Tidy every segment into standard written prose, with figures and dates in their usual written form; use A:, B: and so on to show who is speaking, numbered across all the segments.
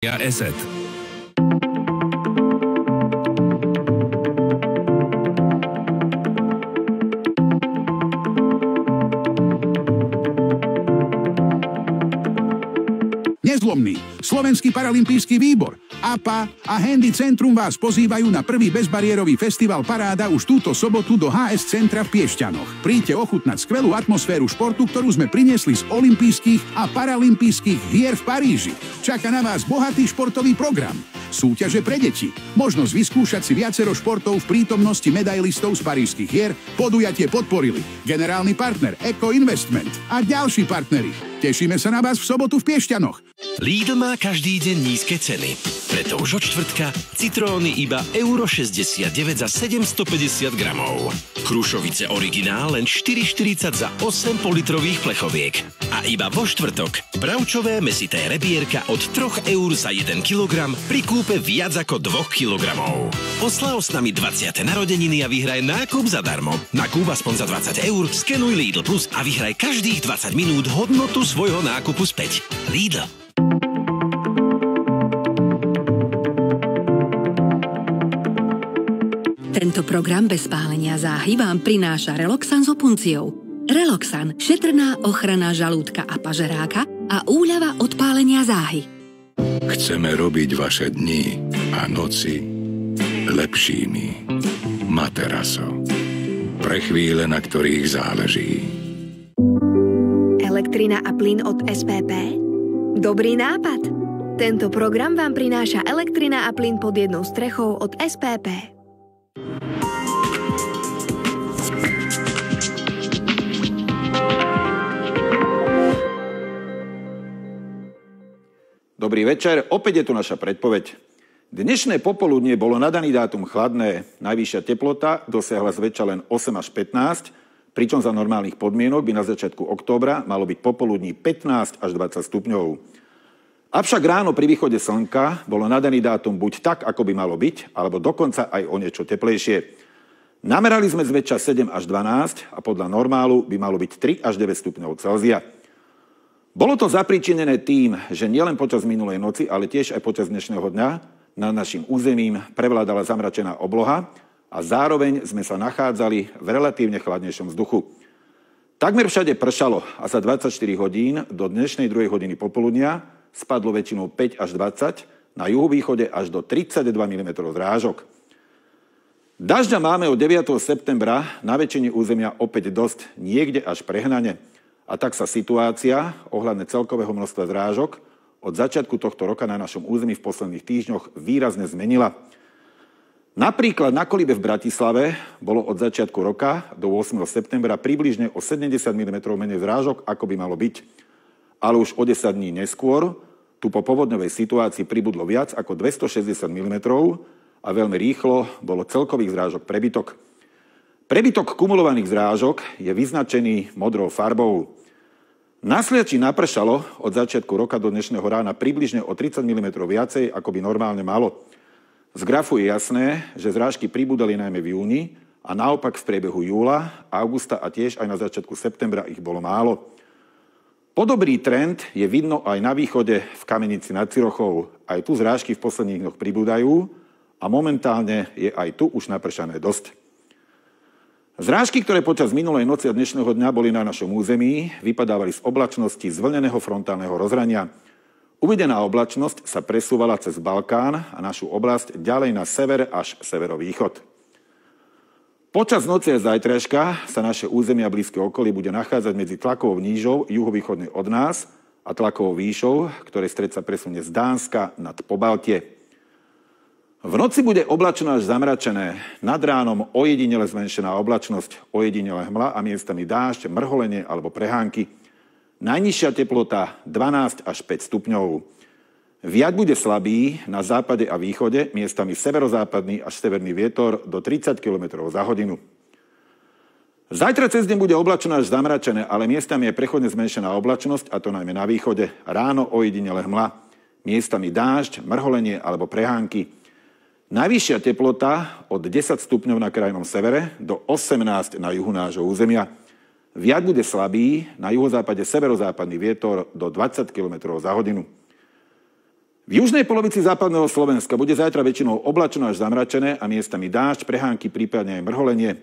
A: ESET.
B: Nezlomný Slovenský paralympijský výbor, APA a Handy Centrum vás pozývajú na prvý bezbariérový festival Paráda už túto sobotu do HS Centra v Piešťanoch. Príďte ochutnať skvelú atmosféru športu, ktorú sme priniesli z olympijských a paralympijských hier v Paríži. Čaká na vás bohatý športový program, súťaže pre deti, možnosť vyskúšať si viacero športov v prítomnosti medailistov z parížskych hier. Podujatie podporili generálny partner Eco Investment a ďalší partneri. Tešíme sa na vás v sobotu v Piešťanoch.
C: Lidl má každý deň nízke ceny. Preto už od štvrtka citróny iba €69 za 750 gramov. Krušovice originál len 4,40 za 8 politrových plechoviek. A iba vo štvrtok bravčové mäsité rebierka od 3 € za 1 kilogram pri kúpe viac ako 2 kilogramov. Oslav s nami 20. narodeniny a vyhraj nákup zadarmo. Nakúp aspoň za 20 €, skenuj Lidl Plus a vyhraj každých 20 minút hodnotu svojho nákupu späť. Lidl.
D: Tento program bez pálenia záhy vám prináša Reloxan s opunciou. Reloxan, šetrná ochrana žalúdka a pažeráka a úľava od pálenia záhy.
E: Chceme robiť vaše dni a noci lepšími. Materaso. Pre chvíle, na ktorých záleží.
F: Elektrina a plyn od SPP? Dobrý nápad. Tento program vám prináša elektrina a plyn pod jednou strechou od SPP.
G: Dobrý večer, opäť je tu naša predpoveď. Dnešné popoludnie bolo na daný dátum chladné. Najvyššia teplota dosiahla zväčša len 8 až 15, pričom za normálnych podmienok by na začiatku októbra malo byť popoludní 15 až 20 stupňov. Avšak ráno pri východe slnka bolo na daný dátum buď tak, ako by malo byť, alebo dokonca aj o niečo teplejšie. Namerali sme zväčša 7 až 12 a podľa normálu by malo byť 3 až 9 stupňov Celzia. Bolo to zapríčinené tým, že nielen počas minulej noci, ale tiež aj počas dnešného dňa nad našim územím prevládala zamračená obloha a zároveň sme sa nachádzali v relatívne chladnejšom vzduchu. Takmer všade pršalo a za 24 hodín do dnešnej 2 hodiny popoludnia spadlo väčšinou 5 až 20, na juhovýchode až do 32 mm zrážok. Dažďa máme od 9. septembra na väčšine územia opäť dosť, niekde až prehnane. A tak sa situácia ohľadne celkového množstva zrážok od začiatku tohto roka na našom území v posledných týždňoch výrazne zmenila. Napríklad na Kolibe v Bratislave bolo od začiatku roka do 8. septembra približne o 70 mm menej zrážok, ako by malo byť. Ale už o 10 dní neskôr tu po povodňovej situácii pribudlo viac ako 260 mm a veľmi rýchlo bolo celkových zrážok prebytok. Prebytok kumulovaných zrážok je vyznačený modrou farbou. Na Sliači napršalo od začiatku roka do dnešného rána približne o 30 mm viacej, ako by normálne malo. Z grafu je jasné, že zrážky pribúdali najmä v júni a naopak v priebehu júla, augusta a tiež aj na začiatku septembra ich bolo málo. Podobný trend je vidno aj na východe v Kamenici nad Cirochou. Aj tu zrážky v posledných dňoch pribúdajú a momentálne je aj tu už napršané dosť. Zrážky, ktoré počas minulej noci a dnešného dňa boli na našom území, vypadávali z oblačnosti zvlneného frontálneho rozhrania. Uvedená oblačnosť sa presúvala cez Balkán a našu oblasť ďalej na sever až severovýchod. Počas noci a zajtrajška sa naše územie a blízke okolie bude nachádzať medzi tlakovou nížou juhovýchodnej od nás a tlakovou výšou, ktorej stred sa presunie z Dánska nad Pobaltie. V noci bude oblačno až zamračené, nad ránom ojedinele zmenšená oblačnosť, ojedinele hmla a miestami dážď, mrholenie alebo prehánky. Najnižšia teplota 12 až 5 stupňov. Viac bude slabý na západe a východe, miestami severozápadný až severný vietor do 30 km za hodinu. Zajtra cez deň bude oblačno až zamračené, ale miestami je prechodne zmenšená oblačnosť, a to najmä na východe. Ráno ojedinele hmla, miestami dážď, mrholenie alebo prehánky. Najvyššia teplota od 10 stupňov na krajnom severe do 18 na juhu nášho územia. Viac bude slabý, na juhozápade severozápadný vietor do 20 km za hodinu. V južnej polovici západného Slovenska bude zajtra väčšinou oblačno až zamračené a miestami dážď, prehánky, prípadne aj mrholenie.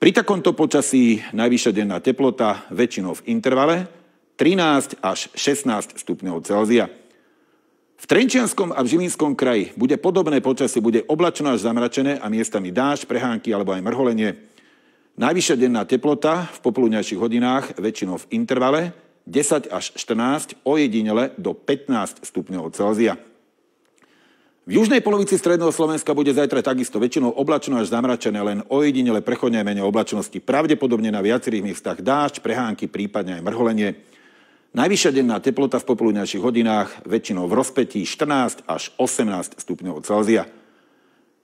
G: Pri takomto počasí najvyššia denná teplota väčšinou v intervale 13 až 16 stupňov Celzia. V Trenčianskom a v Žilinskom kraji bude podobné počasie, bude oblačno až zamračené a miestami dážď, prehánky alebo aj mrholenie. Najvyššia denná teplota v popoludňajších hodinách väčšinou v intervale 10 až 14, ojedinele do 15 stupňov Celzia. V južnej polovici stredného Slovenska bude zajtra takisto väčšinou oblačno až zamračené, len ojedinele prechodne menej oblačnosti. Pravdepodobne na viacerých miestach dážď, prehánky, prípadne aj mrholenie. Najvyššia denná teplota v popoludňajších hodinách väčšinou v rozpätí 14 až 18 stupňov Celzia.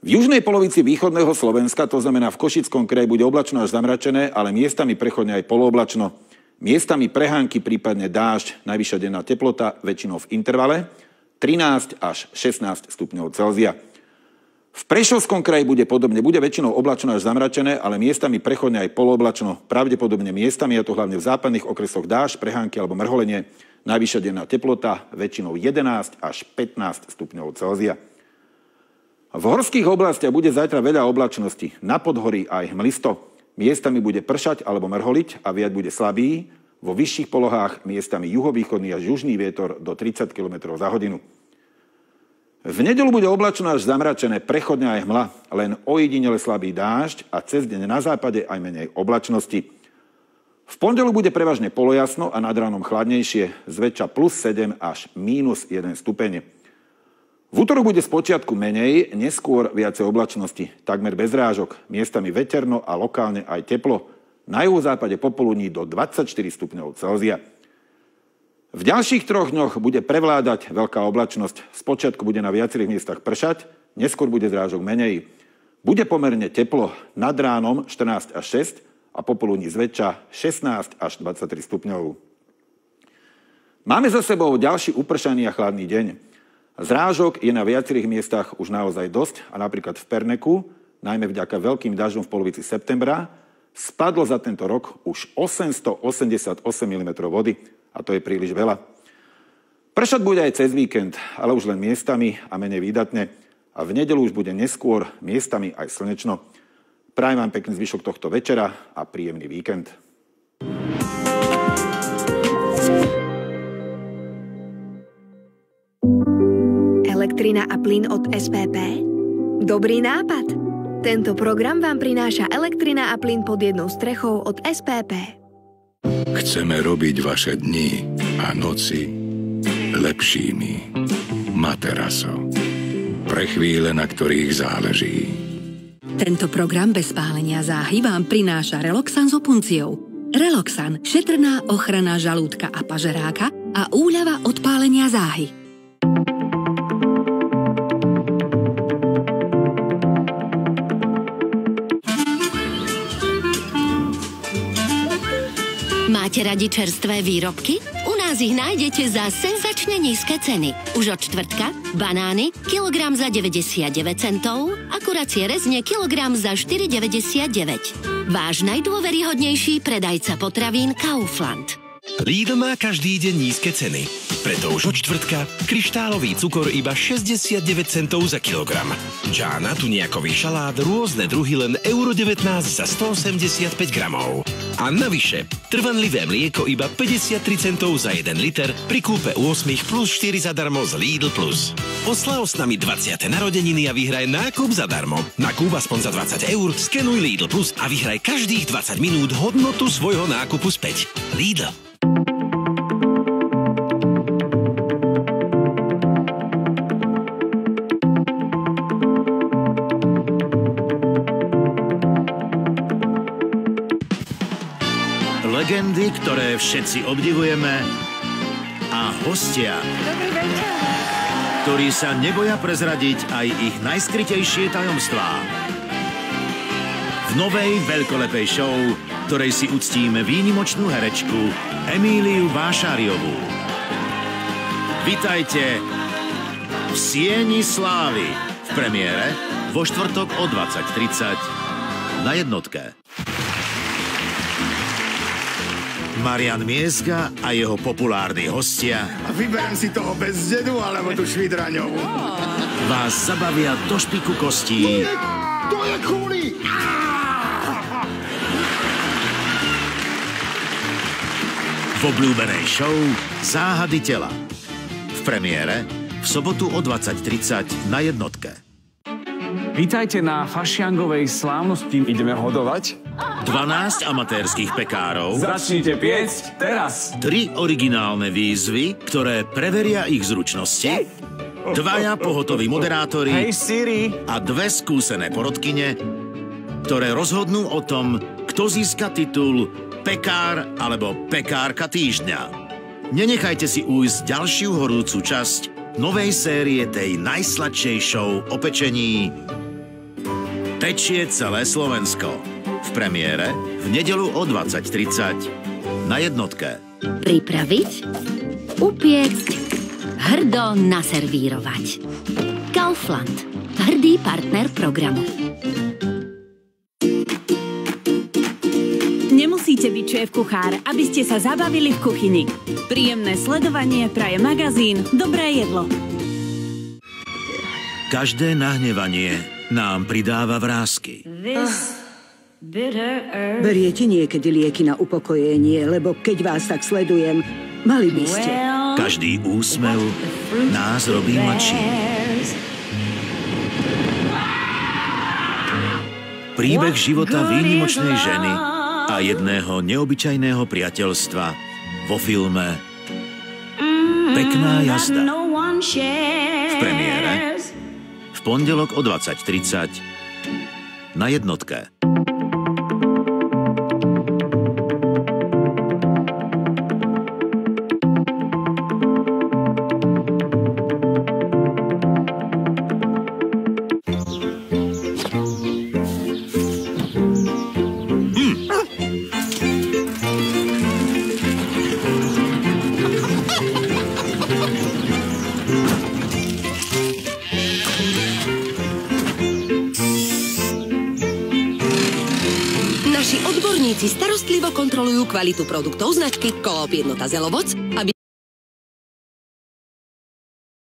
G: V južnej polovici východného Slovenska, to znamená v Košickom kraji, bude oblačno až zamračené, ale miestami prechodne aj polooblačno. Miestami prehánky, prípadne dážď, najvyššia denná teplota väčšinou v intervale 13 až 16 stupňov Celzia. V Prešovskom kraji bude podobne, bude väčšinou oblačno až zamračené, ale miestami prechodne aj polooblačno, pravdepodobne miestami, a to hlavne v západných okresoch dážď, prehánky alebo mrholenie, najvyššia denná teplota väčšinou 11 až 15 stupňov Celzia. V horských oblastiach bude zajtra veľa oblačnosti, na podhorí aj hmlisto. Miestami bude pršať alebo mrholiť a viac bude slabý. Vo vyšších polohách miestami juhovýchodný až južný vietor do 30 km za hodinu. V nedeľu bude oblačno až zamračené, prechodne aj hmla, len ojedinele slabý dážď a cez deň na západe aj menej oblačnosti. V pondelok bude prevažne polojasno a nad ránom chladnejšie, zväčša +7 až -1 stupeň. V útorok bude spočiatku menej, neskôr viacej oblačnosti, takmer bez rážok, miestami veterno a lokálne aj teplo. Na juhozápade popoludní do 24 stupňov Celzia. V ďalších 3 dňoch bude prevládať veľká oblačnosť. Spočiatku bude na viacerých miestach pršať, neskôr bude zrážok menej. Bude pomerne teplo, nad ránom 14 až 6 a popoludní zväčša 16 až 23 stupňov. Máme za sebou ďalší upršaný a chladný deň. Zrážok je na viacerých miestach už naozaj dosť a napríklad v Perneku, najmä vďaka veľkým dažďom v polovici septembra, spadlo za tento rok už 888 mm vody a to je príliš veľa. Pršať bude aj cez víkend, ale už len miestami a menej výdatne a v nedeľu už bude neskôr miestami aj slnečno. Prajem vám pekný zvyšok tohto večera a príjemný víkend.
F: Elektrina a plyn od SPP? Dobrý nápad! Tento program vám prináša elektrina a plyn pod jednou strechou od SPP.
E: Chceme robiť vaše dni a noci lepšími. Materaso. Pre chvíle, na ktorých záleží.
D: Tento program bez pálenia záhy vám prináša Reloxan s opunciou. Reloxan, šetrná ochrana žalúdka a pažeráka a úľava od pálenia záhy.
A: Máte radi čerstvé výrobky? U nás ich nájdete za senzačne nízke ceny. Už od štvrtka banány kilogram za 99 centov a kuracie rezne kilogram za 4,99. Váš najdôveryhodnejší predajca potravín Kaufland.
C: Lidl má každý deň nízke ceny. Preto už od štvrtka kryštálový cukor iba 69 centov za kilogram. Džána, tuniakový šalát, rôzne druhy len €1,19 za 185 gramov. A navyše, trvanlivé mlieko iba 53 centov za 1 liter pri kúpe u 8 plus 4 zadarmo z Lidl Plus. Oslav s nami 20. narodeniny a vyhraj nákup zadarmo. Nakúp aspoň za 20 eur, skenuj Lidl Plus a vyhraj každých 20 minút hodnotu svojho nákupu späť. Lidl.
H: Legendy, ktoré všetci obdivujeme a hostia, ktorí sa neboja prezradiť aj ich najskrytejšie tajomstvá. V novej veľkolepej show, ktorej si uctíme výnimočnú herečku Emíliu Vášáriovú. Vitajte v Sieni slávy v premiére vo štvrtok o 20:30 na Jednotke. Marian Miezga a jeho populárni hostia
E: A vyberiem si toho bez dedu, alebo tú švidraňovú.
H: vás zabavia do špiku kostí.
E: To je kúli!
H: V obľúbenej show Záhady tela. V premiére v sobotu o 20:30 na Jednotke.
I: Vítajte na fašiangovej slávnosti. Ideme hodovať.
H: 12 amatérskych pekárov,
I: Začnite piecť teraz.
H: 3 originálne výzvy, ktoré preveria ich zručnosti, 2 pohotoví moderátori
I: Hej Siri.
H: a 2 skúsené porodkyne, ktoré rozhodnú o tom, kto získa titul Pekár alebo Pekárka týždňa. Nenechajte si ujsť ďalšiu horúcu časť novej série tej najsladšej show o pečení Pečie celé Slovensko. V premiére v nedeľu o 20:30 na Jednotke.
A: Pripraviť, upiecť, hrdo naservírovať. Kaufland. Hrdý partner programu.
J: Nemusíte byť šéf-kuchár, aby ste sa zabavili v kuchyni. Príjemné sledovanie praje magazín Dobré jedlo.
H: Každé nahnevanie nám pridáva vrásky.
K: Beriete niekedy lieky na upokojenie, lebo keď vás tak sledujem, mali by ste.
H: Každý úsmev nás robí mladší. Príbeh života výnimočnej ženy a jedného neobyčajného priateľstva vo filme Pekná jazda. V premiére v pondelok o 20:30 na Jednotke.
L: Starostlivo kontrolujú kvalitu produktov značky Coop Jednota Zelovoc, aby